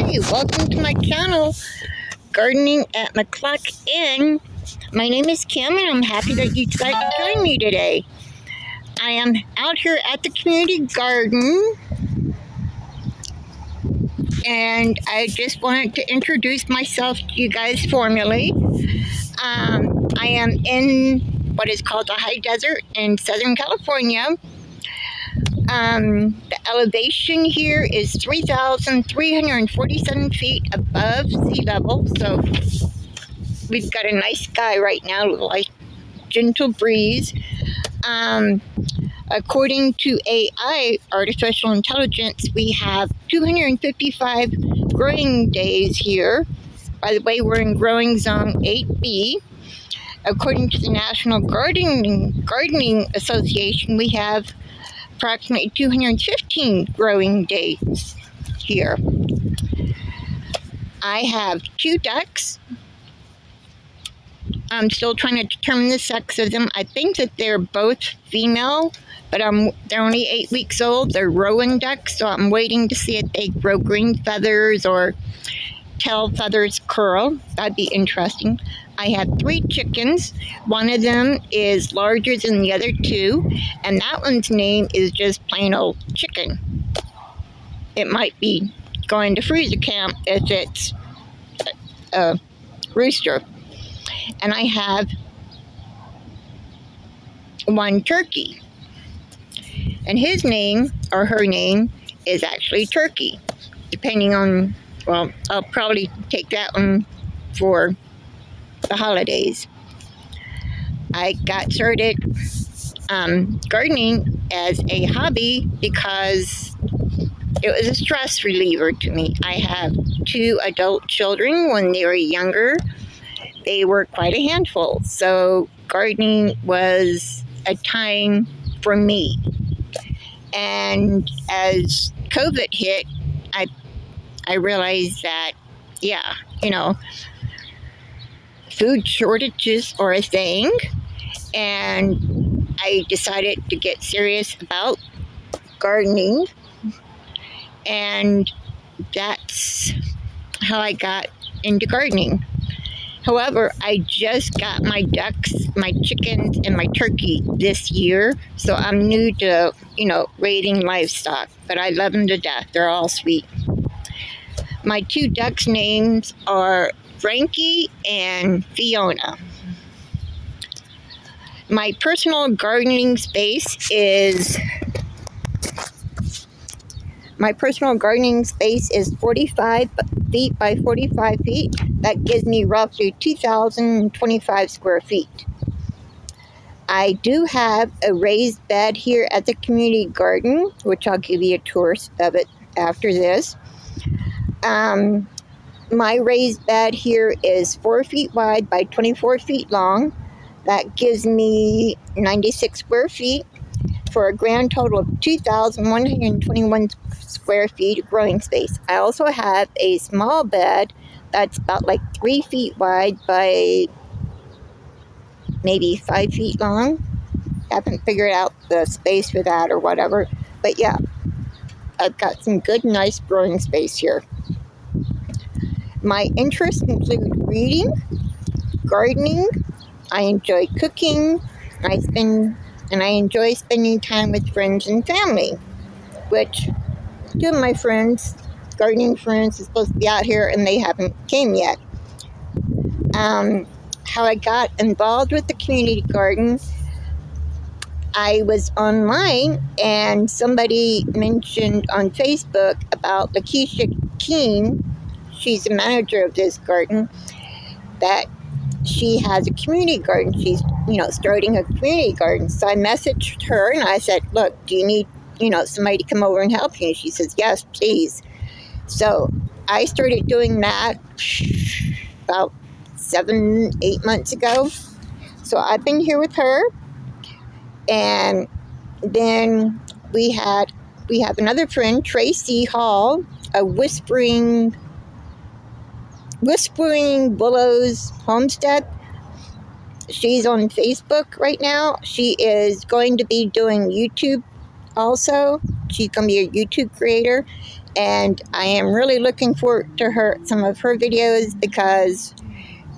Hey, welcome to my channel, Gardening at McCluck Inn. My name is Kim and I'm happy that you decided to join me today. I am out here at the community garden and I just wanted to introduce myself to you guys formally. I am in what is called the high desert in Southern California. The elevation here is 3,347 feet above sea level, so we've got a nice sky right now, like gentle breeze. According to AI, artificial intelligence, we have 255 growing days here. By the way, we're in growing zone 8B. According to the National Gardening Association, we have approximately 215 growing days here. I have 2 ducks. I'm still trying to determine the sex of them. I think that they're both female, but they're only 8 weeks old. They're rowan ducks, so I'm waiting to see if they grow green feathers or tail feathers curl. That'd be interesting. I have 3 chickens. One of them is larger than the other 2, and that one's name is just plain old Chicken. It might be going to freezer camp if it's a rooster. And I have 1 turkey. And his name, or her name, is actually Turkey. Depending on, well, I'll probably take that one for the holidays. I got started gardening as a hobby because it was a stress reliever to me. I have 2 adult children. When they were younger, they were quite a handful. So gardening was a time for me. And as COVID hit, I realized that, food shortages are a thing. And I decided to get serious about gardening. And that's how I got into gardening. However, I just got my ducks, my chickens, and my turkey this year, so I'm new to, raising livestock, but I love them to death. They're all sweet. My 2 ducks' names are Frankie and Fiona. My personal gardening space is 45 feet by 45 feet. That gives me roughly 2,025 square feet. I do have a raised bed here at the community garden, which I'll give you a tour of it after this. My raised bed here is 4 feet wide by 24 feet long. That gives me 96 square feet for a grand total of 2,121 square feet of growing space. I also have a small bed that's about like 3 feet wide by maybe 5 feet long. Haven't figured out the space for that or whatever. But yeah, I've got some good, nice growing space here. My interests include reading, gardening. I enjoy cooking. I enjoy spending time with friends and family, which 2 of my friends, gardening friends, is supposed to be out here and they haven't came yet. How I got involved with the community garden, I was online and somebody mentioned on Facebook about Lakeisha Keene. She's the manager of this garden, that she has a community garden. She's, starting a community garden. So I messaged her and I said, look, do you need, somebody to come over and help you? And she says, yes, please. So I started doing that about 7-8 months ago. So I've been here with her. And then we have another friend, Tracy Hall, a Whispering Willows Homestead. She's on Facebook right now. She is going to be doing YouTube also. She's going to be a YouTube creator. And I am really looking forward to some of her videos, because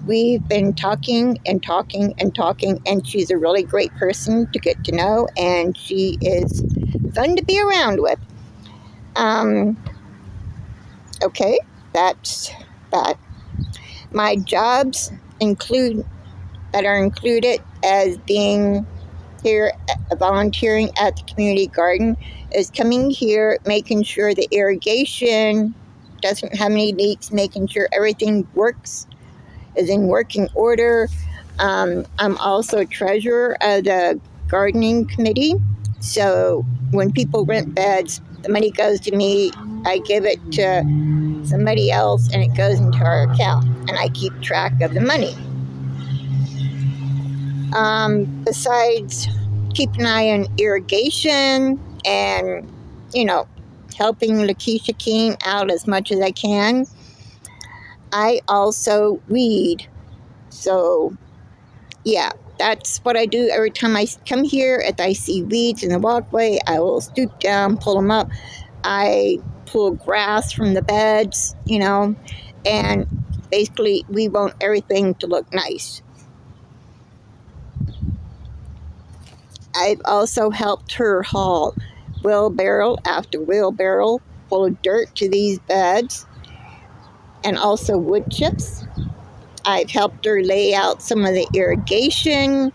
we've been talking and talking and talking, and she's a really great person to get to know, and she is fun to be around with. Um, okay, that's that. My jobs include that are included as being here, volunteering at the community garden, is coming here, making sure the irrigation doesn't have any leaks, making sure everything is in working order. I'm also treasurer of the gardening committee. So when people rent beds, the money goes to me. I give it to somebody else, and it goes into our account, and I keep track of the money. Besides keeping an eye on irrigation and, helping Lakeisha King out as much as I can, I also weed. So, yeah, that's what I do every time I come here. If I see weeds in the walkway, I will stoop down, pull them up. I pull grass from the beds, and basically we want everything to look nice. I've also helped her haul wheelbarrow after wheelbarrow full of dirt to these beds, and also wood chips. I've helped her lay out some of the irrigation.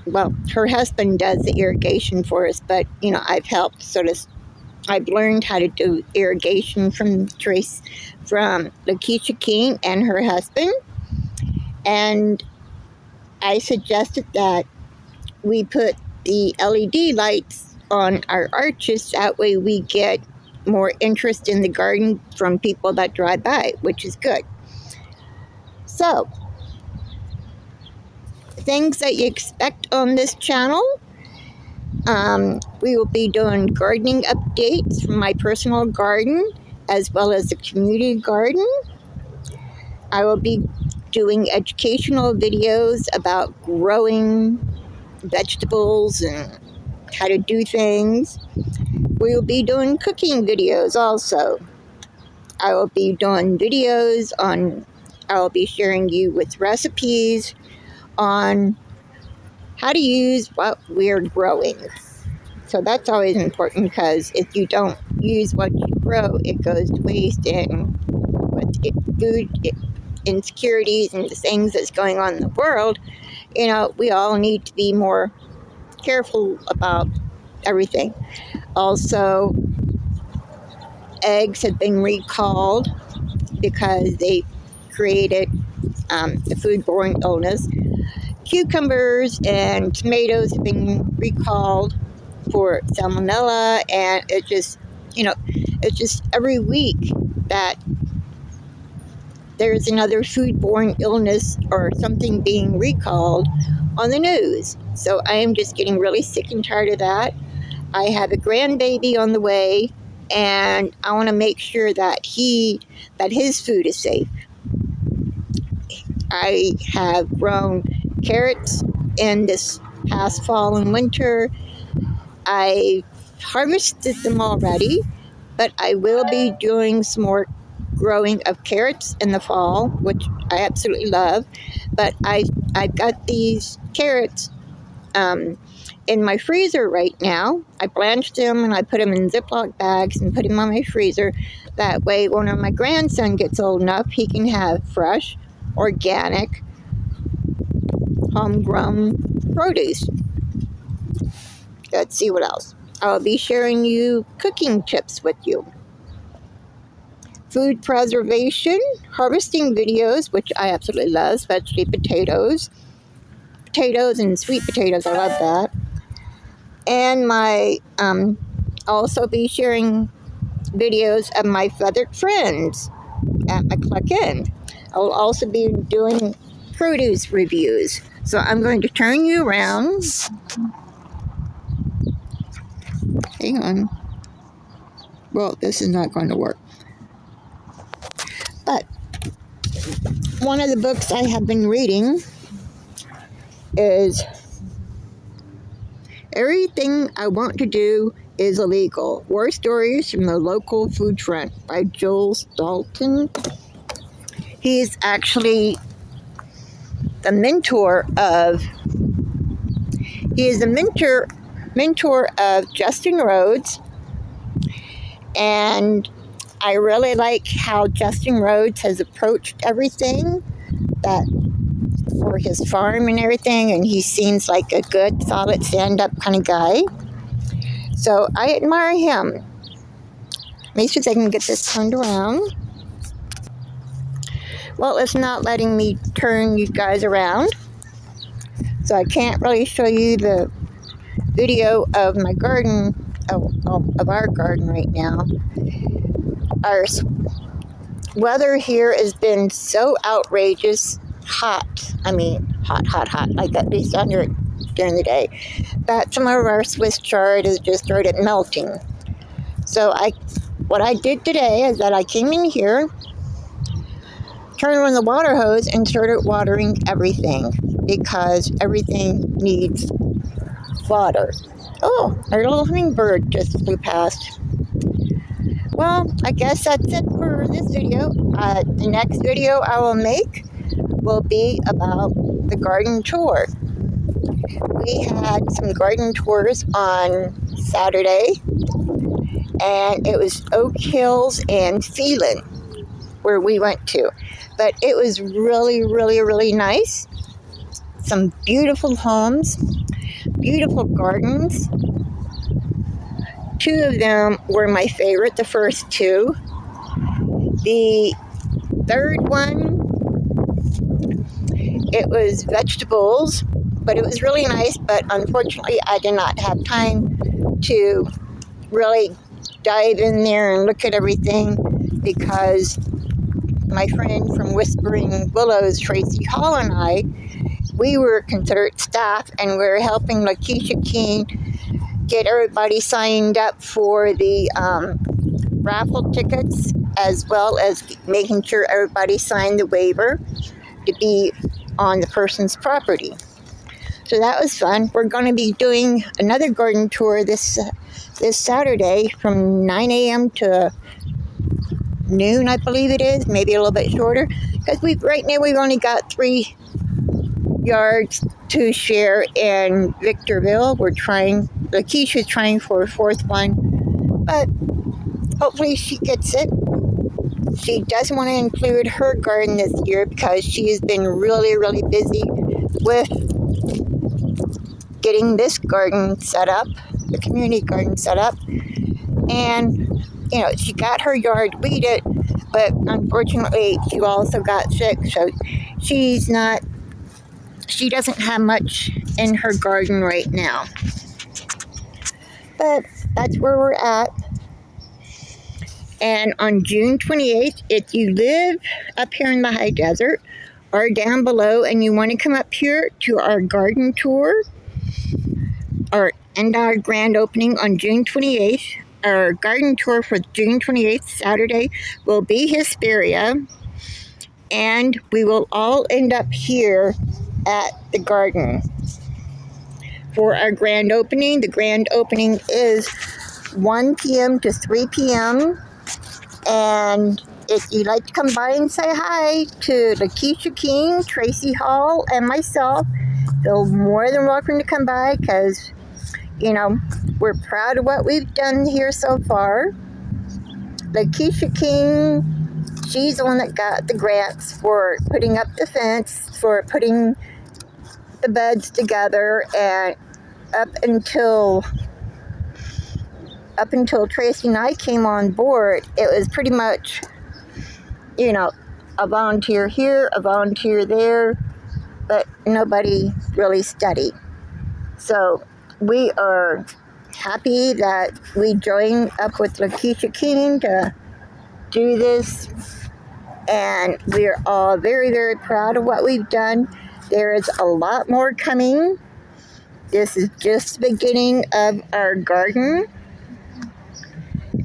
Well, her husband does the irrigation for us, but I've helped I've learned how to do irrigation from Lakeisha King and her husband, and I suggested that we put the LED lights on our arches. That way we get more interest in the garden from people that drive by, which is good. So, things that you expect on this channel. We will be doing gardening updates from my personal garden as well as the community garden. I will be doing educational videos about growing vegetables and how to do things. We will be doing cooking videos also. I will be sharing you with recipes on how to use what we're growing. So that's always important, because if you don't use what you grow, it goes to waste, and with food insecurities and the things that's going on in the world, we all need to be more careful about everything. Also, eggs have been recalled because they created a foodborne illness. Cucumbers and tomatoes have been recalled for salmonella, and it's just every week that there's another foodborne illness or something being recalled on the news. So I am just getting really sick and tired of that. I have a grandbaby on the way, and I want to make sure that his food is safe. I have grown carrots in this past fall and winter. I harvested them already, but I will be doing some more growing of carrots in the fall, which I absolutely love. But I've got these carrots in my freezer right now. I blanched them and I put them in Ziploc bags and put them on my freezer. That way, when my grandson gets old enough, he can have fresh, organic, homegrown produce. Let's see what else. I'll be sharing you cooking tips with you. Food preservation, harvesting videos, which I absolutely love, especially potatoes and sweet potatoes. I love that. And also be sharing videos of my feathered friends at McClucken. I will also be doing produce reviews. So I'm going to turn you around. Hang on. Well, this is not going to work. But one of the books I have been reading is Everything I want to do is illegal. War Stories from the Local Food Front by Jules Dalton. He's actually the he is a mentor of Justin Rhodes, and I really like how Justin Rhodes has approached everything that for his farm and everything, and he seems like a good, solid, stand-up kind of guy. So I admire him. Let me see if I can get this turned around. Well, it's not letting me turn you guys around, so I can't really show you the video of my garden, of our garden right now. Our weather here has been so outrageous hot. I mean, hot, like at least down here during the day, that some of our Swiss chard has just started melting. So what I did today is that I came in here, turned on the water hose, and started watering everything because everything needs water. Oh, our little hummingbird just flew past. Well, I guess that's it for this video. The next video I will make will be about the garden tour. We had some garden tours on Saturday, and it was Oak Hills and Phelan where we went to. But it was really, really, really nice. Some beautiful homes, beautiful gardens. Two of them were my favorite, the first two. The third one, it was vegetables, but it was really nice, but unfortunately I did not have time to really dive in there and look at everything because my friend from Whispering Willows, Tracy Hall, and I, we were considered staff, and we were helping Lakeisha King get everybody signed up for the raffle tickets, as well as making sure everybody signed the waiver to be on the person's property. So that was fun. We're going to be doing another garden tour this Saturday from 9 a.m. to noon, I believe it is, maybe a little bit shorter, because right now we've only got 3 yards to share in Victorville. Lakeisha's trying for a 4th one, but hopefully she gets it. She doesn't want to include her garden this year because she has been really, really busy with getting this garden set up, the community garden set up, and she got her yard weeded, but unfortunately she also got sick, so she doesn't have much in her garden right now. But that's where we're at. And on June 28th, if you live up here in the high desert or down below and you want to come up here to our garden tour and our grand opening on June 28th, our garden tour for June 28th, Saturday, will be Hesperia, and we will all end up here at the garden for our grand opening. The grand opening is 1 p.m. to 3 p.m., and if you'd like to come by and say hi to Lakeisha King, Tracy Hall, and myself, feel more than welcome to come by because, we're proud of what we've done here so far. Lakeisha King, she's the one that got the grants for putting up the fence, for putting the beds together, and up until Tracy and I came on board, it was pretty much, a volunteer here, a volunteer there, but nobody really studied. So we are happy that we joined up with Lakeisha King to do this, and we're all very, very proud of what we've done. There is a lot more coming. This is just the beginning of our garden,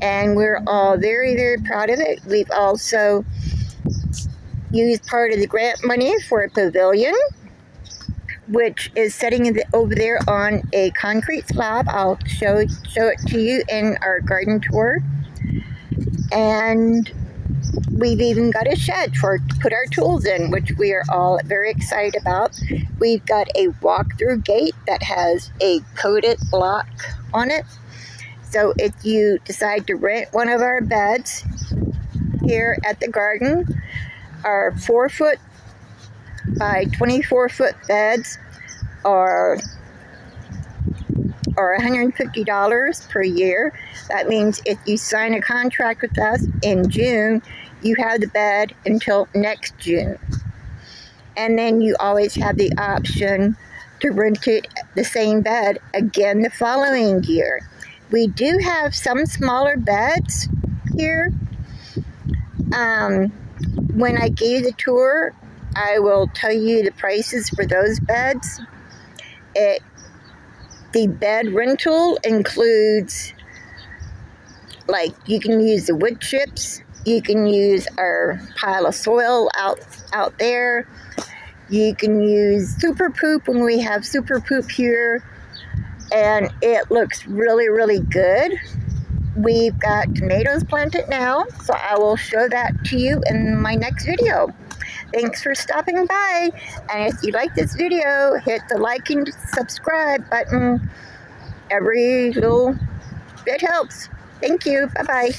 and we're all very, very proud of it. We've also used part of the grant money for a pavilion. which is sitting over there on a concrete slab. I'll show it to you in our garden tour. And we've even got a shed to put our tools in, which we are all very excited about. We've got a walk-through gate that has a coated block on it. So if you decide to rent one of our beds here at the garden, our 4-foot by 24-foot beds are $150 per year. That means if you sign a contract with us in June, you have the bed until next June. And then you always have the option to rent it, the same bed, again the following year. We do have some smaller beds here. When I gave the tour, I will tell you the prices for those beds. The bed rental includes, like, you can use the wood chips, you can use our pile of soil out there, you can use super poop when we have super poop here, and it looks really, really good. We've got tomatoes planted now, so I will show that to you in my next video. Thanks for stopping by, and if you like this video, hit the like and subscribe button. Every little bit helps. Thank you. Bye-bye.